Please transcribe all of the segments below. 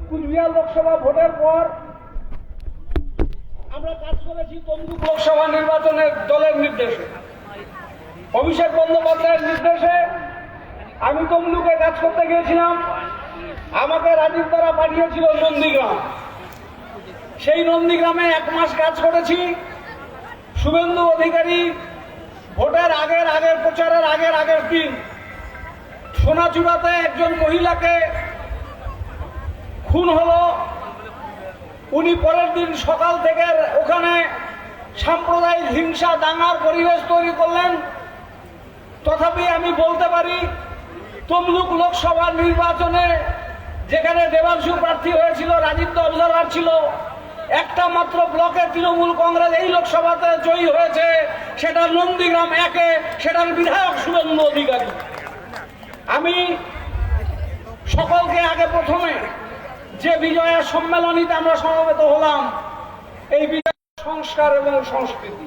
কুচবিহার লোকসভা ভোটের পর আমরা কাজ করেছি তমলুক লোকসভা নির্বাচনের দলের নির্দেশে, অভিষেক বন্দ্যোপাধ্যায়ের নির্দেশে আমি তমলুকে কাজ করতে গিয়েছিলাম। আমাকে রাজীব দ্বারা পাঠিয়েছিল নন্দীগ্রাম। সেই নন্দীগ্রামে 1 মাস কাজ করেছি। শুভেন্দু অধিকারী ভোটের আগের প্রচারের আগের দিন সোনাচূড়াতে একজন মহিলাকে খুন হলো। উনি পরের দিন সকাল থেকে ওখানে সাম্প্রদায়িক হিংসা দাঙ্গার পরিবেশ তৈরি করলেন। তথাপি আমি বলতে পারি তমলুক লোকসভা নির্বাচনে যেখানে দেবাংশু প্রার্থী হয়েছিল, রাজীব তো অবজারভার ছিল, একটা মাত্র ব্লকে তৃণমূল কংগ্রেস এই লোকসভাতে জয়ী হয়েছে, সেটা নন্দীগ্রাম 1-এ, সেটার বিধায়ক শুভেন্দু অধিকারী। আমি সকলকে আগে প্রথমে যে বিজয়া সম্মেলনীতে আমরা সমবেত হলাম, এই বিজয় সংস্কার এবং সংস্কৃতি।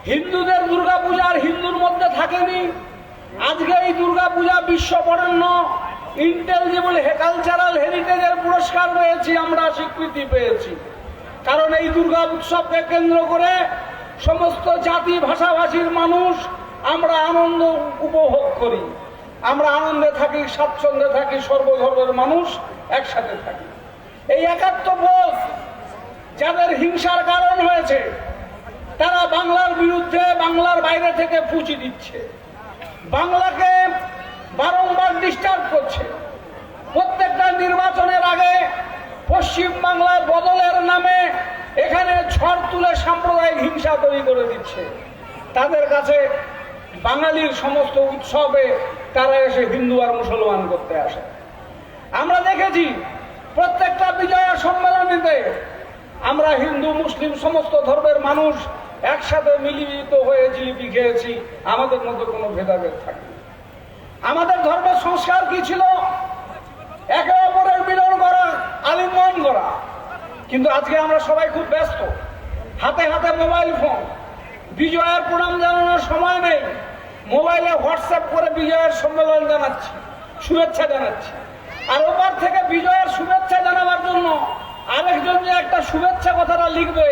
হিন্দুদের দুর্গাপূজা আর হিন্দুর মধ্যে থাকেনি। আজকে এই দুর্গাপূজা বিশ্ব বরেণ্য ইন্টেলিজেবল কালচারাল হেরিটেজের পুরস্কার পেয়েছি, আমরা স্বীকৃতি পেয়েছি। কারণ এই দুর্গা উৎসবকে কেন্দ্র করে সমস্ত জাতি ভাষাভাষীর মানুষ আমরা আনন্দ উপভোগ করি, আমরা আনন্দে থাকি, স্বাচ্ছন্দ্যে থাকি, সর্বধর্মের মানুষ একসাথে থাকি। এই একাত্মবোধ যাদের হিংসার কারণ হয়েছে, তারা বাংলার বিরুদ্ধে বাংলার বাইরে থেকে ফুঁচি দিচ্ছে, বাংলাকে বারংবার ডিস্টার্ব করছে। প্রত্যেকটা নির্বাচনের আগে পশ্চিম বাংলার বদলের নামে এখানে ঝড় তুলে সাম্প্রদায়িক হিংসা তৈরি করে দিচ্ছে। তাদের কাছে বাঙালির সমস্ত উৎসবে তারা এসে হিন্দু আর মুসলমান করতে আসে। আমরা দেখেছি প্রত্যেকটা বিজয়া সম্মেলনীতে আমরা হিন্দু মুসলিম সমস্ত ধর্মের মানুষ একসাথে মিলিত হয়ে জিলিপি খেয়েছি, আমাদের মধ্যে কোনো ভেদাভেদ থাকেনি। আমাদের ধর্ম সংস্কার কি ছিল? একে অপরের মিলন করা, আলিঙ্গন করা। কিন্তু আজকে আমরা সবাই খুব ব্যস্ত, হাতে হাতে মোবাইল ফোন। বিজয়ের প্রণাম জানানোর সময় নেই, মোবাইলে হোয়াটসঅ্যাপ করে বিজয়ের সম্মেলন জানাচ্ছি, শুভেচ্ছা জানাচ্ছি। আর ওপার থেকে বিজয়ের শুভেচ্ছা জানাবার জন্য আরেকজন যে একটা শুভেচ্ছা কথাটা লিখবে,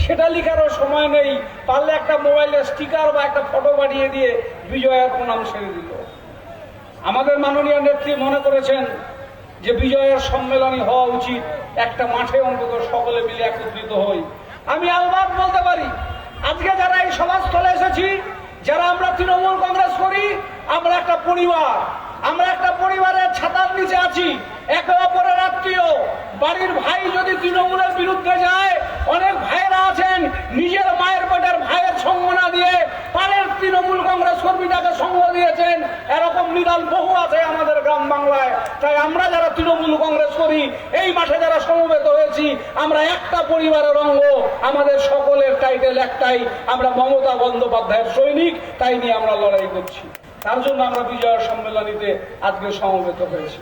সেটা লিখারও সময় নেই। পারলে একটা মোবাইলে স্টিকার বা একটা ফটো পাঠিয়ে দিয়ে বিজয়ের প্রণাম সেরে দিল। আমাদের মাননীয় নেত্রী মনে করেছেন যে বিজয়ের সম্মেলনী হওয়া উচিত, একটা মাঠে অন্তত সকলে মিলে একত্রিত হই। আমি আলবাত বলতে পারি, আজকে যারা এই সভাস্থলে এসেছি, যারা আমরা তৃণমূল কংগ্রেস করি, আমরা একটা পরিবার, আমরা একটা পরিবারের ছাতার নিচে আছি, একে অপরের আত্মীয়। বাড়ির ভাই যদি তৃণমূলের বিরুদ্ধে যায়, অনেক ভাইয়েরা আছেন নিজের মায়ের পেটের ভাইয়ের সঙ্গ না দিয়ে পাড়ের তৃণমূল কংগ্রেস কর্মীটাকে সঙ্গ দিয়েছেন। এরকম নিদান বহু আছে আমাদের গ্রাম বাংলায়। তাই আমরা যারা তৃণমূল কংগ্রেস করি, এই মাঠে যারা সমবেত হয়েছি, আমরা একটা পরিবারের অঙ্গ। আমাদের সকলের টাইটেল একটাই, আমরা মমতা বন্দ্যোপাধ্যায়ের সৈনিক। তাই নিয়ে আমরা লড়াই করছি। তার জন্য আমরা বিজয় সম্মেলনীতে আজকে সমবেত হয়েছি।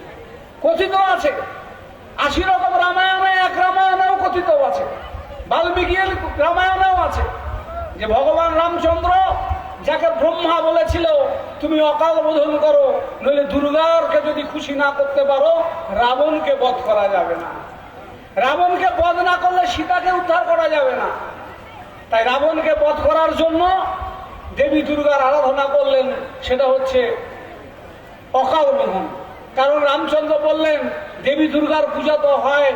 কথিত আছে 80 রকম রামায়ণে এক রামায়ণেও কথিত আছে, বাল্মীকির রামায়ণেও আছে যে ভগবান রামচন্দ্র যাকে ব্রহ্মা বলেছিল তুমি অকাল বোধন করো, নইলে দুর্গাকে যদি খুশি না করতে পারো রাবণকে বধ করা যাবে না। রাবণকে বধ না করলে সীতাকে উদ্ধার করা যাবে না। তাই রাবণকে বধ করার জন্য দেবী দুর্গার আরাধনা করলেন, সেটা হচ্ছে অকাল বোধন। কারণ রামচন্দ্র বললেন দেবী দুর্গার পূজা তো হয়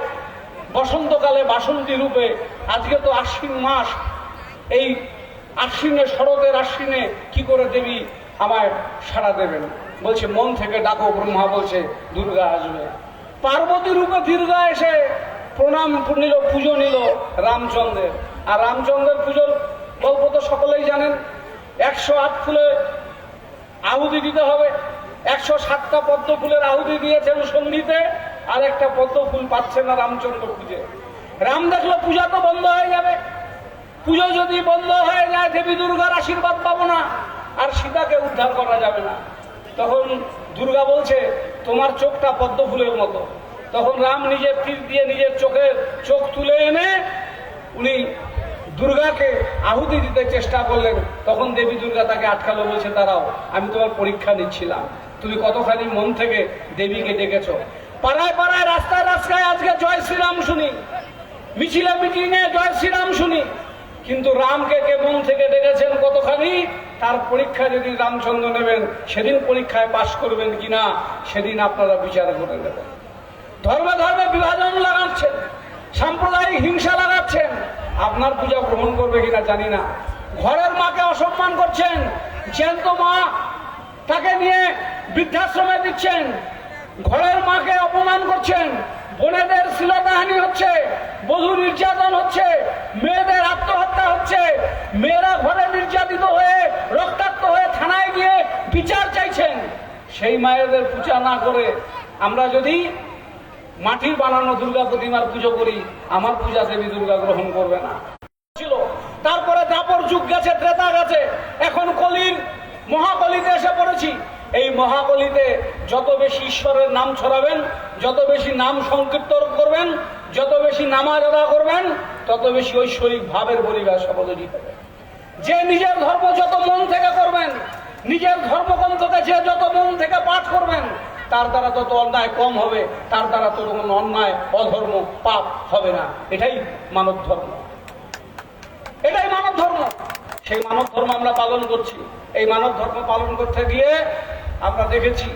বসন্তকালে বাসন্তী রূপে। আজকে তো আশ্বিন মাস, এই আশ্বিনে, শরতের আশ্বিনে কি করে দেবী আমায় সাড়া দেবেন? বলছে মন থেকে ডাকো। ব্রহ্মা বলছে দুর্গা আসবে। পার্বতী রূপে দুর্গা এসে প্রণাম নিল, পুজো নিল রামচন্দ্রের। আর রামচন্দ্রের পুজোর গল্প তো সকলেই জানেন। 108 ফুলে আহুতি দিতে হবে। 107টা পদ্ম ফুলের আহুতি দিয়েছেন সঙ্গীতে, আর একটা পদ্ম ফুল পাচ্ছে না রামচন্দ্র খুঁজে। রাম দেখলো পূজা তো বন্ধ হয়ে যাবে, পুজো যদি বন্ধ হয়ে যায় দেবী দুর্গার আশীর্বাদ পাবো না, আর সীতাকে উদ্ধার করা যাবে না। তখন দুর্গা বলছে তোমার চোখটা পদ্ম ফুলের মতো। তখন রাম নিজের তীর দিয়ে নিজের চোখ তুলে এনে উনি দুর্গাকে আহুতি দিতে চেষ্টা করলেন। তখন দেবী দুর্গা তাকে আটকালো, বলছে দাঁড়াও, আমি তোমার পরীক্ষা নিচ্ছিলাম, তুমি কতখানি মন থেকে দেবীকে ডেকেছ। পাড়ায় পাড়ায় রাস্তায় রাস্তায় আজকে জয় শ্রীরাম শুনি, মিছিলে মিটিংয়ে জয় শ্রীরাম শুনি, কিন্তু রামকে কে মন থেকে ডেকেছেন কতখানি? তার পরীক্ষা যেদিন রামচন্দ্র নেবেন, সেদিন পরীক্ষায় পাশ করবেন কিনা সেদিন আপনারা বিচার করে নেবেন। ধর্মে ধর্মে বিভাজন লাগাচ্ছেন, সাম্প্রদায়িক হিংসা লাগাচ্ছেন, আপনার পূজা গ্রহণ করবে কিনা জানি না। ঘরের মাকে অসম্মান করছেন, জ্যান্ত মা তাকে নিয়ে বৃদ্ধাশ্রমে দিচ্ছেন, ঘরের মাকে অপমান করছেন, বোনেদের শ্লীলতাহানি হচ্ছে, বধূ নির্যাতন হচ্ছে, মেয়েদের আত্মহত্যা হচ্ছে, মেয়েরা ঘরে নির্যাতিত হয়ে রক্তাক্ত হয়ে থানায় গিয়ে বিচার চাইছেন। সেই মায়েদের পূজা না করে আমরা যদি মাটির বানানো দুর্গা প্রতিমার পুজো করি, আমার পূজা দেবী দুর্গা গ্রহণ করবে না। ছিল তারপরে দাপর যুগ গেছে, ত্রেতা গেছে, এখন কলির মহাকলিতে এসে পড়েছি। এই মহাকলিতে যত বেশি ঈশ্বরের নাম ছড়াবেন, যত বেশি নাম সংকীর্তন করবেন, যত বেশি নামাজ আদা করবেন, তত বেশি ঐশ্বরিক ভাবের পরিবেশ সবদী হবে। যে নিজের ধর্ম যত মন থেকে করবেন, নিজের ধর্মগ্রন্থকে যে যত মন থেকে পাঠ করবেন, তার দ্বারা তত অন্যায় কম হবে, তার দ্বারা তত কোনো অন্যায় অধর্ম পাপ হবে না। এটাই মানব ধর্ম, এটাই মানব ধর্ম। সেই মানব ধর্ম আমরা পালন করছি। এই মানব ধর্ম পালন করতে গিয়ে আমরা দেখেছি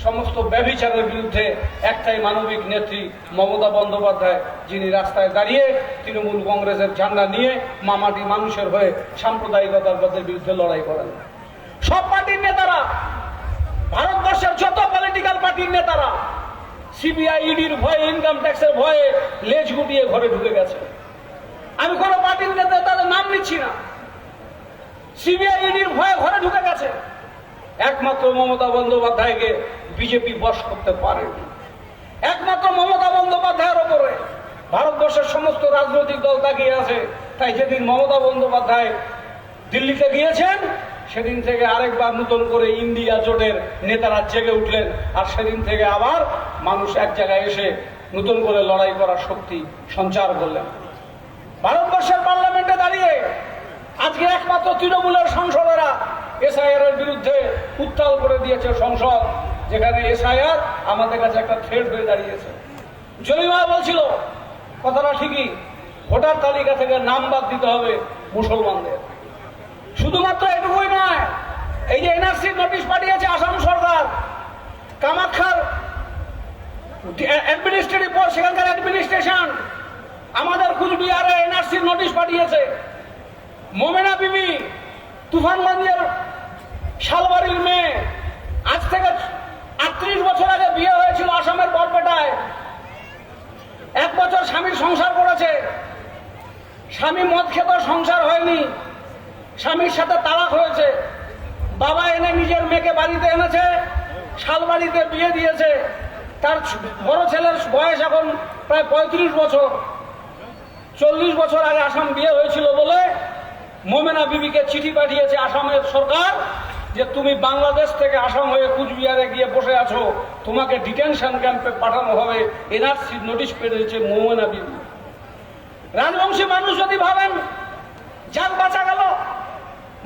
সমস্ত ব্যভিচারের বিরুদ্ধে একটাই মানবিক নেত্রী মমতা বন্দ্যোপাধ্যায়, যিনি রাস্তায় দাঁড়িয়ে তৃণমূল কংগ্রেসের ঝান্ডা নিয়ে মামাটি মানুষের হয়ে সাম্প্রদায়িকতার বিরুদ্ধে লড়াই করেন। সব পার্টির নেতারা, ভারতবর্ষের যত পলিটিক্যাল পার্টির নেতারা সিবিআই ইডির ভয়ে, ইনকাম ট্যাক্সের ভয়ে লেজ গুটিয়ে ঘরে ঢুকে গেছে। আমি কোনো পার্টির নেতা তাদের নাম নিচ্ছি না, সিবিআই ইডির ভয়ে ঘরে ঢুকে গেছে। একমাত্র মমতা বন্দ্যোপাধ্যায়কে বিজেপি বশ করতে পারেনি। একমাত্র মমতা বন্দ্যোপাধ্যায়ের ওপরে ভারতবর্ষের সমস্ত রাজনৈতিক দল তাকিয়ে আছে। তাই যেদিন মমতা বন্দ্যোপাধ্যায় দিল্লিতে গিয়েছেন, সেদিন থেকে আরেকবার নতুন করে ইন্ডিয়া জোটের নেতারা জেগে উঠলেন, আর সেদিন থেকে আবার মানুষ এক জায়গায় এসে নতুন করে লড়াই করার শক্তি সঞ্চার করলেন। ভারতবর্ষের পার্লামেন্টে দাঁড়িয়ে আজকে একমাত্র তৃণমূলের সাংসদেরা এসআইআর এর বিরুদ্ধে উত্তাল করে দিয়েছে সংসদ, যেখানে এসআইআর আমাদের কাছে একটা থ্রেট হয়ে দাঁড়িয়েছে। জলিমা বলছিল, কথাটা ঠিকই, ভোটার তালিকা থেকে নাম বাদ দিতে হবে মুসলমানদের। শুধুমাত্র এটুকুই নয়, এই যে এনআরসি নোটিশ পাঠিয়েছে আসাম সরকার, কামাখ্যার অ্যাডমিনিস্ট্রেটিভ বোর্ড, সেখানকার অ্যাডমিনিস্ট্রেশন আমাদের কুচবিহারে এনআরসি নোটিশ পাঠিয়েছে। মোমেনা বিবি তুফানগঞ্জের শালবাড়ির মেয়ে, আজ থেকে 38 বছর আগে বিয়ে হয়েছিল আসামের বরপেটায়। 1 বছর স্বামীর সংসার করেছে, স্বামী মদ খেত, সংসার হয়নি, স্বামীর সাথে তালাক হয়েছে। বাবা এনে নিজের মেয়েকে বাড়িতে এনেছে, শালবাড়িতে বিয়ে দিয়েছে। তার বড় ছেলের বয়স এখন প্রায় 35 বছর। 40 বছর আগে আসাম বিয়ে হয়েছিল বলে মোমেনা বিবিকে চিঠি পাঠিয়েছে আসামের সরকার যে তুমি বাংলাদেশ থেকে আসাম হয়ে কুচবিহারে গিয়ে বসে আছো, তোমাকে ডিটেনশন ক্যাম্পে পাঠানো হবে। এনআরসি নোটিশ পেয়েছে মোমেনা বিবি। রাজবংশী মানুষ যদি ভাবেন যান বাঁচা গেল,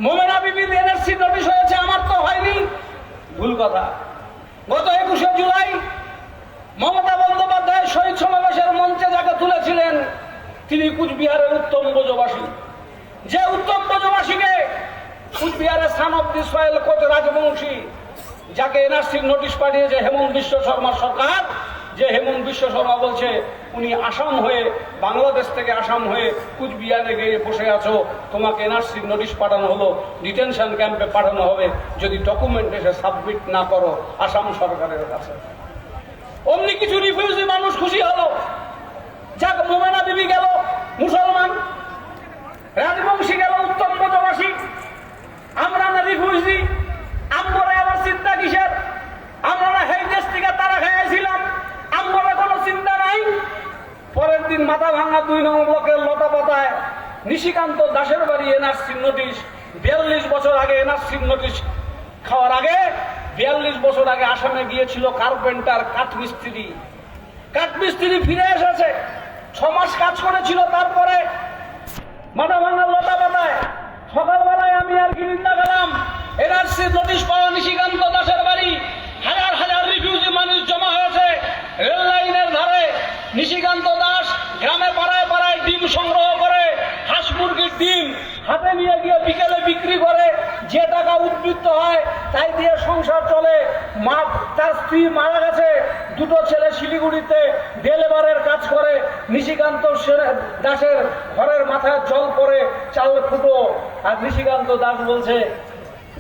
মোমেনা বিবির এনআরসি নোটিশ হয়েছে, আমার তো হয়নি, ভুল কথা। গত 21শে জুলাই মমতা বন্দ্যোপাধ্যায় শহীদ সমাবেশের মঞ্চে যাকে তুলেছিলেন, তিনি কুচবিহারের উত্তম ব্রজবাসী। যে উত্তম ব্রজবাসীকে কুচবিহারের son of the soil Koch Rajbongshi, যাকে এনআরসির নোটিশ পাঠিয়েছে হেমন্ত বিশ্ব শর্মার সরকার, যে হেমন্ত বিশ্ব শর্মা বলছে উনি আসাম হয়ে, বাংলাদেশ থেকে আসাম হয়ে কুচবিহারে গিয়ে বসে আছো, তোমাকে এনআরসির নোটিশ পাঠানো হলো, ডিটেনশন ক্যাম্পে পাঠানো হবে যদি ডকুমেন্ট এসে সাবমিট না করো আসাম সরকারের কাছে। অমনি কিছু রিফিউজি মানুষ খুশি হলো, যাক মোমেনা বিবি গেল মুসলমান, রাজবংশী গেল উত্তম ব্রজবাসী, আমরা না রিফিউজি, আমরা আবার চিন্তা কিসের? আমরা না এই দেশ থেকে তারা খেয়েছিলাম, আমরা কোনো চিন্তা নাই। পরের দিন মাথা ভাঙা 2 নং ব্লকের লতাপাতায় নিশিকান্ত দাসের বাড়ি এনআরসির নোটিশ। 42 বছর আগে এনআরসির নোটিশ খাওয়ার আগে, 42 বছর আগে আসামে গিয়েছিল কার্পেন্টার, কাঠমিস্ত্রি ফিরে এসেছে, 6 মাস কাজ করেছিল। তারপরে মাথা ভাঙা লতাপাতায় সকালবেলায় আমি আর গিরিন্দা গেলাম, এনআরসি নোটিশ পাওয়া নিশিকান্ত দাসের বাড়ি, হাজার হাজার রিফিউজি মানুষ জমা হয়েছে। রেল লাইনের ধারে নিশিকান্ত দাস গ্রামে পাড়ায় পাড়ায় ডিম সংগ্রহ করে, হাঁস মুরগির ডিম হাতে নিয়ে গিয়ে বিকেলে বিক্রি করে, যে টাকা উদ্বৃত্ত হয় তাই দিয়ে সংসার চলে। মা তার স্ত্রী মারা গেছে, দুটো ছেলে শিলিগুড়িতে ডেলিভারের কাজ করে। নিশিকান্ত দাসের ঘরের মাথায় জল পড়ে, চাল ফুটো। আর নিশিকান্ত দাস বলছে,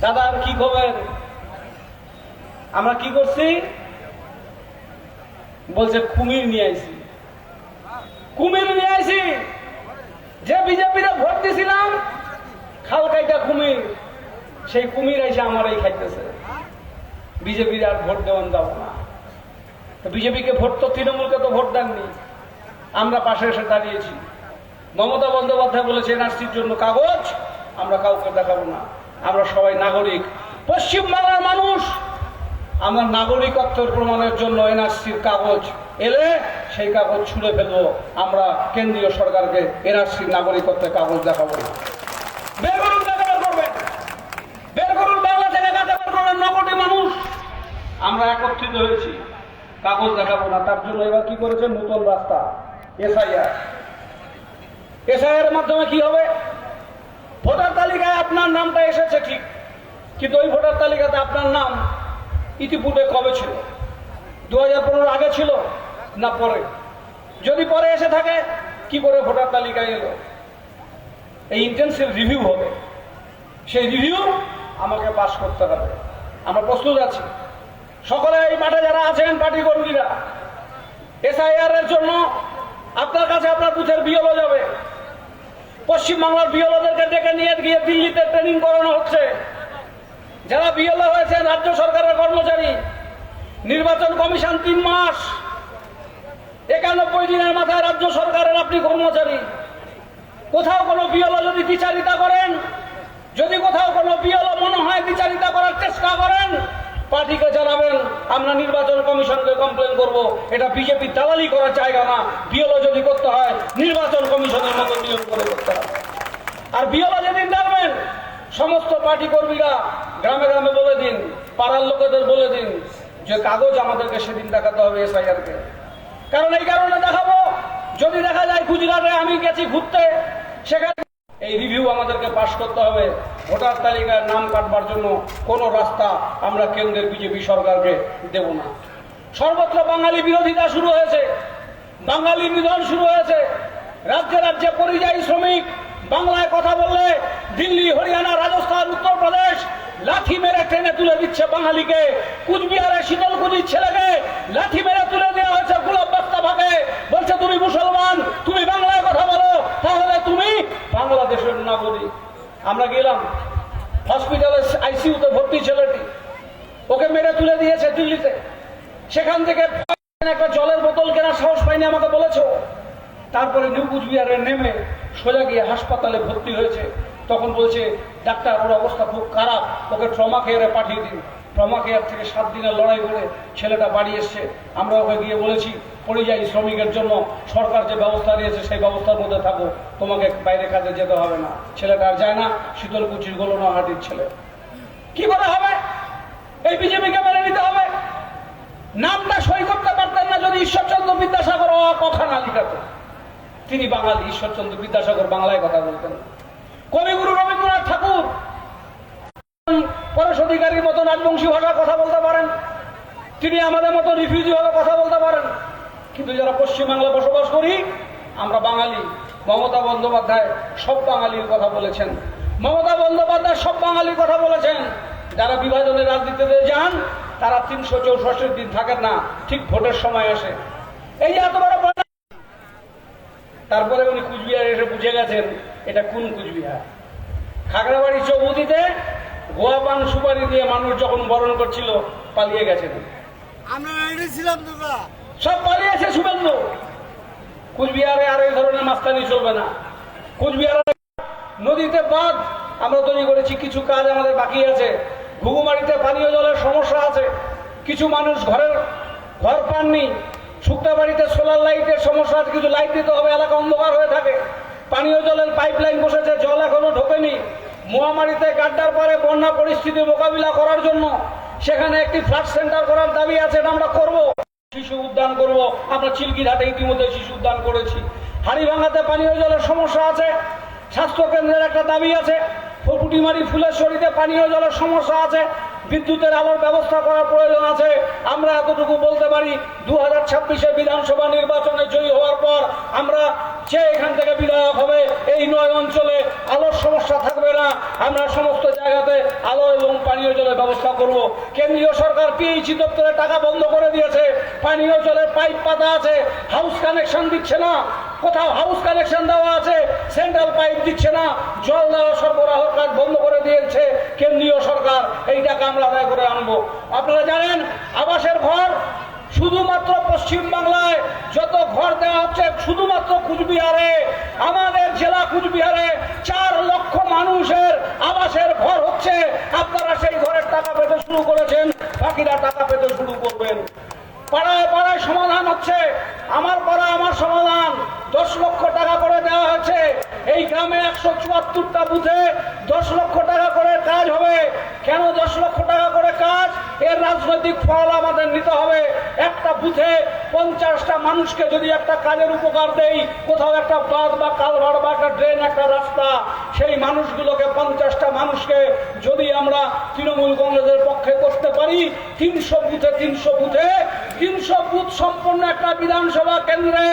দাদার কি খবর, আমরা কি করছি? বলছে কুমির নিয়ে আইছি, কুমির নিয়ে আইছি। যে বিজেপিরা ভোট দিছিলাম খালকাইটা কুমির, সেই কুমির এসে আমার এই খাইতেছে। বিজেপির আর ভোট দেওয়ান যাব না। তো বিজেপিকে ভোট তো, তৃণমূলকে তো ভোট দেননি, আমরা পাশে এসে দাঁড়িয়েছি। মমতা বন্দ্যোপাধ্যায় বলেছে এনআরসির জন্য কাগজ আমরা কাউকে দেখাবো না, আমরা সবাই নাগরিক। পশ্চিমবাংলার মানুষ, আমার নাগরিকত্বের প্রমাণের জন্য এনআরসির কাগজ এলে সেই কাগজ ছুঁড়ে ফেলবো। আমরা কেন্দ্রীয় সরকারকে এনআরসির নাগরিকত্বের কাগজ দেখাবো না। বের করুন, করবেন, বের করুন, বাংলা থেকে কাজে বের করবেন। 9 কোটি মানুষ আমরা একত্রিত হয়েছি, কাগজ দেখাবো না। তার জন্য এবার কি করেছে, নতুন রাস্তা, এসআইআর। এসআইআর মাধ্যমে কি হবে, ভোটার তালিকায় আপনার নামটা এসেছে ঠিক, কিন্তু ওই ভোটার তালিকাতে আপনার নাম ইতিপূর্বে কবে ছিল? 2015 আগে ছিল না পরে? যদি পরে এসে থাকে, কি করে ভোটার তালিকায় এলো? এই ইন্টেনসিভ রিভিউ হবে, সেই রিভিউ আমাকে পাস করতে হবে। আমরা প্রস্তুত আছি। সকলে এই মাঠে যারা আছেন পার্টি কর্মীরা, এসআইআর এর জন্য আপনার কাছে আপনার বুথের বিএলও যাবে। পশ্চিমবাংলার বিএলওদেরকে ডেকে নিয়ে গিয়ে দিল্লিতে ট্রেনিং করানো হচ্ছে। যারা বিএলও হয়েছেন রাজ্য সরকারের কর্মচারী, নির্বাচন কমিশন 3 মাস, 91 দিনের মাথায় রাজ্য সরকারের আপনি কর্মচারী। কোথাও কোনো বিএলও যদি বিচারিতা করেন, যদি কোথাও কোনো বিএলও মনে হয় বিচারিতা করার চেষ্টা করেন, পার্টিকে জানাবেন, আমরা নির্বাচন কমিশনকে কমপ্লেন করব। এটা বিজেপি দালালি করার জায়গা না। বিএলও যদি করতে হয় নির্বাচন কমিশনের মতো নিয়ম করে করতে হবে। আর বিএলও যেদিন ডাকবেন, সমস্ত পার্টি কর্মীরা গ্রামে গ্রামে বলে দিন, পাড়ার লোকেদের বলে দিন যে কাগজ আমাদেরকে সেদিন দেখাতে হবে এসআইআর কে। কারণ এই কারণে দেখাবো, যদি দেখা যায় গুজরাটে আমি গেছি ঘুরতে, সেখানে এই রিভিউ আমাদেরকে পাশ করতে হবে। ভোটার তালিকায় নাম কাটবার জন্য কোনো রাস্তা আমরা কেন্দ্রের বিজেপি সরকারকে দেব না। সর্বত্র বাঙালি বিরোধিতা শুরু হয়েছে, বাঙালি নিধন শুরু হয়েছে। রাজ্যে রাজ্যে পরিযায়ী শ্রমিক বাংলায় কথা বললে দিল্লি, হরিয়ানা, রাজস্থান, উত্তরপ্রদেশ লাঠি মেরে ট্রেনে তুলে দিচ্ছে বাঙালিকে। কুচবিহারে শীতলকুচির ছেলেকে লাঠি মেরে তুলে দেওয়া হয়েছে গোলাপ বাস্তা ভাগে। বলছে তুমি মুসলমান, তুমি বাংলায় কথা বলো, তাহলে তুমি বাংলাদেশের নাগরিক। আমরা গেলাম হসপিটালে, আইসিইউতে ভর্তি ছেলেটি, ওকে মেরে তুলে দিয়েছে দিল্লিতে। সেখান থেকে একটা জলের বোতল কেনার সাহস পাইনি, আমাকে বলেছো। তারপরে নিউ কুচবিহারে নেমে সোজা গিয়ে হাসপাতালে ভর্তি হয়েছে। তখন বলছে ডাক্তার ওর অবস্থা খুব খারাপ, ওকে ট্রমা কেয়ারে পাঠিয়ে দিন। ট্রমা কেয়ার থেকে 7 দিনের লড়াই করে ছেলেটা বাড়ি এসছে। আমরা ওকে গিয়ে বলেছি পরিযায়ী শ্রমিকের জন্য সরকার যে ব্যবস্থা নিয়েছে সেই ব্যবস্থার মধ্যে থাকো, তোমাকে বাইরে কাজে যেতে হবে না। ছেলেটা আর যায় না, শীতলকুচির গোলনাহাটির ছেলে। কি করে হবে? এই বিজেপিকে মেনে নিতে হবে। নামটা সই করতে পারতেন না যদি ঈশ্বরচন্দ্র বিদ্যাসাগর কথা না লিখাতো। তিনি বাঙালি, ঈশ্বরচন্দ্র বিদ্যাসাগর বাংলায় কথা বলতেন। কবিগুরু রবীন্দ্রনাথ ঠাকুর পরেশ অধিকারীর মতো রাজবংশী ভাষায় কথা বলতে পারেন, তিনি আমাদের মতো রিফিউজি ভাবে কথা বলতে পারেন। কিন্তু যারা পশ্চিমবাংলায় বসবাস করি আমরা বাঙালি। মমতা বন্দ্যোপাধ্যায় সব বাঙালির কথা বলেছেন, মমতা বন্দ্যোপাধ্যায় সব বাঙালির কথা বলেছেন। যারা বিভাজনের রাজনীতিতে যান তারা 364 দিন থাকেন না, ঠিক ভোটের সময় আসে। এই যে এত বড়, তারপরে উনি কুচবিহারে এসে বুঝে গেছেন এটা কোন কুচবিহার। খাগড়াবাড়ি চৌবুদিতে গোয়া পান সুপারি দিয়ে মানুষ যখন বরণ করছিল পালিয়ে গেছেন, সব পালিয়েছে শুভেন্দু। কুচবিহারে আর এই ধরনের মাস্তানি চলবে না। কুচবিহারে নদীতে বাঁধ আমরা তৈরি করেছি, কিছু কাজ আমাদের বাকি আছে। ঘুঘুমারিতে পানীয় জলের সমস্যা আছে, কিছু মানুষ ঘর পাননি। শুক্তা বাড়িতে সোলার লাইটের সমস্যা আছে, কিছু লাইট দিতে হবে, এলাকা অন্ধকার হয়ে থাকে। পানীয় জলের পাইপলাইন বসেছে, জল এখনো ঢোকেনি। মহামারীতে গাড্ডার পরে বন্যা পরিস্থিতি মোকাবিলা করার জন্য সেখানে একটি ফ্লাড সেন্টার করার দাবি আছে, এটা আমরা করব। শিশু উদ্যান করব। আমরা চিলকিরহাটে ইতিমধ্যে শিশু উদ্যান করেছি। হাড়িভাঙাতে পানীয় জলের সমস্যা আছে, স্বাস্থ্য কেন্দ্রের একটা দাবি আছে। পুটিমারি ফুলেশ্বরীতে পানীয় জলের সমস্যা আছে, বিদ্যুতের আলোর ব্যবস্থা করার প্রয়োজন আছে। আমরা এতটুকু বলতে পারি, 2026 বিধানসভা নির্বাচনে জয়ী হওয়ার পর আমরা যে এখান থেকে বিধায়ক হবে, এই 9 অঞ্চলে আলোর সমস্যা থাকবে না। আমরা সমস্ত জায়গাতে আলো এবং পানীয় জলের ব্যবস্থা করব। কেন্দ্রীয় সরকার পিএইচই দপ্তরে টাকা বন্ধ করে দিয়েছে, পানীয় জলের পাইপ পাতা আছে, হাউস কানেকশন দিচ্ছে না। কোথাও হাউস কানেকশন দেওয়া আছে, সেন্ট্রাল পাইপ দিচ্ছে না। জল দেওয়া সরবরাহ কাজ বন্ধ করে দিয়েছে কেন্দ্রীয় সরকার। এই টাকা আমরা আদায় করে আনবো। আপনারা জানেন, আবাসের ঘর শুধুমাত্র পশ্চিম বাংলায় যত ঘর দেওয়া হচ্ছে, শুধুমাত্র কুচবিহারে, আমাদের জেলা কুচবিহারে 4 লক্ষ মানুষের আবাসের ঘর হচ্ছে। আপনারা সেই ঘরের টাকা পেতে শুরু করেছেন, বাকিরা টাকা পেতে শুরু করবেন। পাড়ায় পাড়ায় সমাধান হচ্ছে, আমার পাড়া আমার সমাধান 10 লক্ষ টাকা করে দেওয়া হয়েছে। এই গ্রামে 174টা বুথে 10 লক্ষ টাকা করে কাজ হবে। কেন 10 লক্ষ টাকা করে কাজ? এর রাজনৈতিক ফল আমাদের নিতে হবে। একটা বুথে 50টা মানুষকে যদি একটা কাজের উপকার দেই, কোথাও একটা বাঁধ বা কালভার্ট বা একটা ড্রেন, একটা রাস্তা, সেই মানুষগুলোকে 50টা মানুষকে যদি আমরা তৃণমূল কংগ্রেসের পক্ষে করতে পারি, 300 বুথ সম্পন্ন একটা বিধানসভা কেন্দ্রে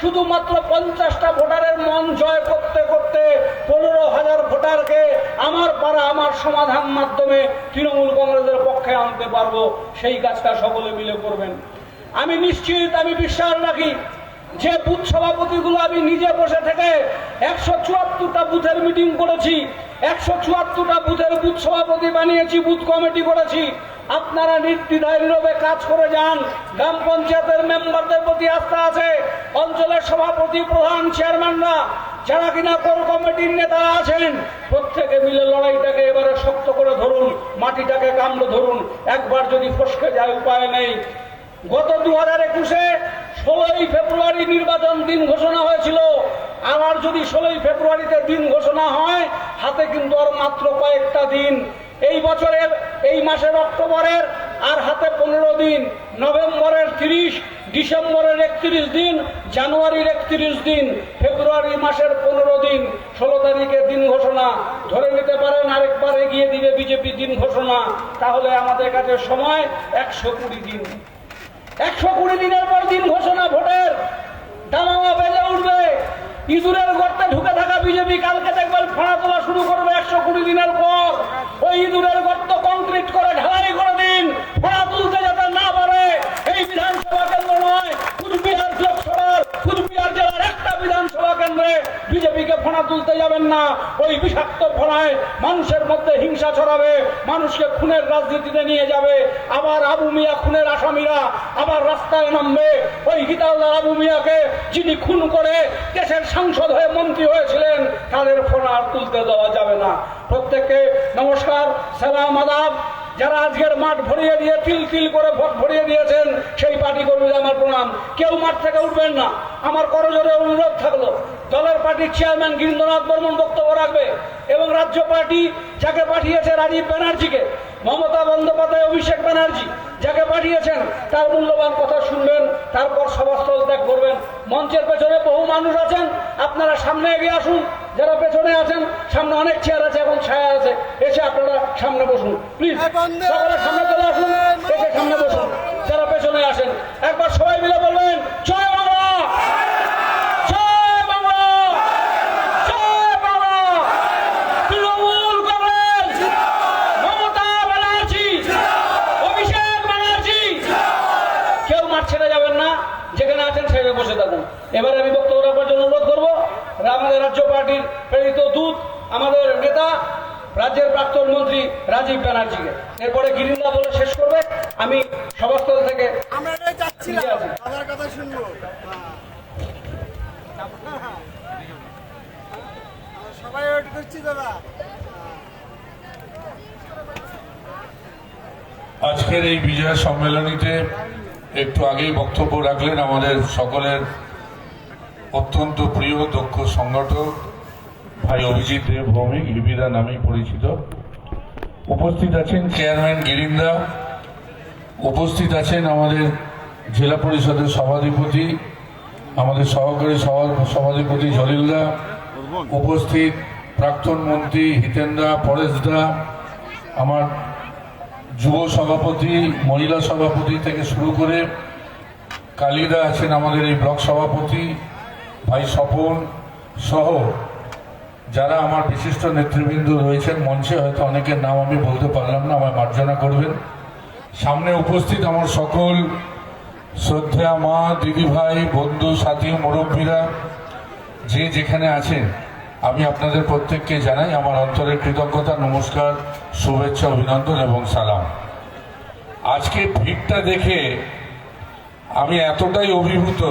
শুধুমাত্র 50টা ভোটারের মন জয় করতে করতে 15,000 ভোটারকে আমার পাড়া আমার সমাধান মাধ্যমে তৃণমূল কংগ্রেসের পক্ষে আনতে পারবো। সেই কাজটা সকলে মিলে করবেন। আমি নিশ্চিত, আমি বিশ্বাস রাখি যে বুথ সভাপতিগুলো আমি নিজে বসে থেকে 174টা বুথের মিটিং করেছি, 174টা বুথের বুথ সভাপতি বানিয়েছি, বুথ কমিটি করেছি। আপনারা নির্দ্বিধায় নীরবে কাজ করে যান। গ্রাম পঞ্চায়েতের মেম্বারদের প্রতি আস্থা আছে, অঞ্চলের সভাপতি, প্রধান, চেয়ারম্যানরা যারা কিনা কোর কমিটির নেতারা আছেন, প্রত্যেকে মিলে লড়াইটাকে এবারে শক্ত করে ধরুন, মাটিটাকে কামড়ে ধরুন। একবার যদি ফসকে যায় উপায় নেই। গত 2021-এ 16ই ফেব্রুয়ারি নির্বাচন দিন ঘোষণা হয়েছিল। আবার যদি 16ই ফেব্রুয়ারিতে দিন ঘোষণা হয়, হাতে কিন্তু আর মাত্র কয়েকটা দিন। এই বছরের এই মাসের অক্টোবরের আর হাতে 15 দিন, নভেম্বরের 30, ডিসেম্বরের 31 দিন, জানুয়ারির 31 দিন, ফেব্রুয়ারি মাসের 15 দিন। 16 তারিখে দিন ঘোষণা। ধরে নিতে পারেন আরেকবার এগিয়ে দিবে বিজেপি দিন ঘোষণা। তাহলে আমাদের কাছে সময় 120 দিন। 120 দিনের পর দিন ঘোষণা, ভোটের দামামা বেজে উঠবে। ইঁদুরের গর্তে ঢুকে থাকা বিজেপি কালকে দেখবেন ফোঁড়া তোলা শুরু করবে 120 দিনের পর। ওই ইঁদুরের গর্ত কংক্রিট করে ঢালাই করে দিন, ফোঁড়া তুলতে যাতে না পারে। এই বিধানসভা কেন্দ্র নয়, কুচবিহার লোকসভার, কুচবিহার জেলার একটা বিধানসভা কেন্দ্রে বিজেপিকে ফোঁড়া তুলতে যাবেন না। ওই বিষাক্ত ফোঁড়ায় মানুষের মধ্যে হিংসা ছড়াবে, মানুষকে খুনের রাজনীতিতে নিয়ে যাবে। আবার আবু মিয়া খুনের আসামিরা আবার রাস্তায় নামবে। ওই হিতালদার আবু মিয়াকে যিনি খুন করে দেশের সাংসদ হয়ে মন্ত্রী হয়েছিলেন, তাদের ফোঁড়া আর তুলতে দেওয়া যাবে না। প্রত্যেককে নমস্কার, সালাম, আদাব। যারা আজকের মাঠ ভরিয়ে দিয়ে তিল তিল করে ভোট ভরিয়ে দিয়েছেন, সেই পার্টি কর্মীদের আমার প্রণাম। কেউ মাঠ থেকে উঠবেন না, আমার করজোরে অনুরোধ থাকলো। দলের পার্টির চেয়ারম্যান গিরীন্দ্রনাথ বর্মন বক্তব্য রাখবে এবং রাজ্য পার্টি যাকে পাঠিয়েছে রাজীব ব্যানার্জিকে, মমতা বন্দ্যোপাধ্যায়, অভিষেক ব্যানার্জি যাকে পাঠিয়েছেন, তার মূল্যবান কথা শুনবেন, তারপর সভাস্থল ত্যাগ করবেন। মঞ্চের পেছনে বহু মানুষ আছেন, আপনারা সামনে এগিয়ে আসুন। যারা পেছনে আছেন, সামনে অনেক চেয়ার আছে, এখন ছায়া আছে, এসে আপনারা সামনে বসুন প্লিজ। সকলে সামনে চলে আসুন, এসে সামনে বসুন। যারা পেছনে আসেন, একবার সবাই মিলে বলবেন জয় বাংলা, জয় বাংলা, জয় বাংলা। তৃণমূল কংগ্রেস, মমতা ব্যানার্জি, অভিষেক ব্যানার্জি। কেউ মাঠ ছেড়ে যাবেন না, যেখানে আছেন সেখানে বসে থাকুন। এবারে আমি বক্তব্য রাখার জন্য অনুরোধ করবো আমাদের রাজ্য পার্টির প্রেরিত দূত, আমাদের নেতা, রাজ্যের প্রাক্তন মন্ত্রী রাজীব ব্যানার্জিকে। এরপরে গিরিন্দা বলে শেষ করবে। আমি সভাস্থল থেকে সবাই ওয়েট করছি দাদা। আজকের এই বিজয় সম্মেলনীতে একটু আগেই বক্তব্য রাখলেন আমাদের সকলের অত্যন্ত প্রিয় দক্ষ সংগঠক ভাই অভিজিৎ দেব ভৌমিক, ইবিদা নামেই পরিচিত। উপস্থিত আছেন চেয়ারম্যান গিরিন্দা, উপস্থিত আছেন আমাদের জেলা পরিষদের সভাধিপতি, আমাদের সহকারী সভাধিপতি জলিলদা, উপস্থিত প্রাক্তন মন্ত্রী হিতেনদা, পরেশদা, আমার যুব সভাপতি, মহিলা সভাপতি থেকে শুরু করে কালিদা আছেন, আমাদের এই ব্লক সভাপতি ভাই স্বপন সহ যারা আমার বিশিষ্ট নেতৃবৃন্দ রয়েছেন মঞ্চে, হয়তো অনেকের নাম আমি বলতে পারলাম না, আমায় মার্জনা করবেন। সামনে উপস্থিত আমার সকল শ্রদ্ধা মা, দিদি ভাই, বন্ধু, সাথী, মুরব্বীরা যে যেখানে আছেন, আমি আপনাদের প্রত্যেককে জানাই আমার অন্তরের কৃতজ্ঞতা, নমস্কার, শুভেচ্ছা, অভিনন্দন এবং সালাম। আজকে ভিড়টা দেখে আমি এতটাই অভিভূত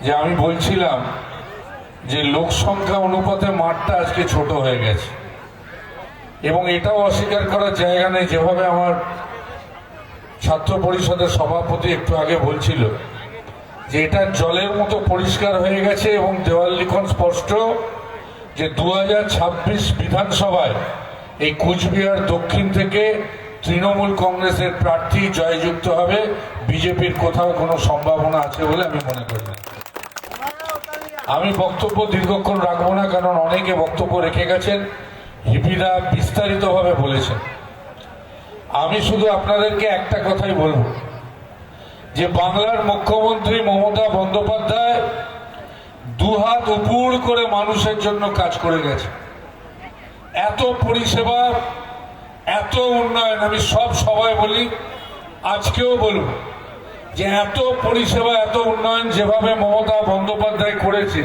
যে আমি বলছিলাম যে লোক সংখ্যা অনুপাতে মাঠটা আজকে ছোট হয়ে গেছে, এবং এটাও অস্বীকার করার জায়গা নেই, যেভাবে আমার ছাত্র পরিষদের সভাপতি একটু আগে বলছিল যে এটা জলের মতো পরিষ্কার হয়ে গেছে, এবং দেওয়াল লিখন স্পষ্ট যে 2026 বিধানসভায় এই কুচবিহার দক্ষিণ থেকে তৃণমূল কংগ্রেসের প্রার্থী জয়যুক্ত হবে। বিজেপির কোথাও কোনো সম্ভাবনা আছে বলে আমি মনে করি না। আমি বক্তব্য দীর্ঘক্ষণ রাখবো না, কারণ অনেকে বক্তব্য রেখে গেছেন, হিপিরা বিস্তারিতভাবে বলেছেন। আমি শুধু আপনাদেরকে একটা কথাই বলবো যে বাংলার মুখ্যমন্ত্রী মমতা বন্দ্যোপাধ্যায় দুহাত উপর করে মানুষের জন্য কাজ করে গেছে। এত পরিষেবা, এত উন্নয়ন, আমি সব সবাই বলি, আজকেও বলবো যে এত পরিষেবা, এত উন্নয়ন যেভাবে মমতা বন্দ্যোপাধ্যায় করেছে,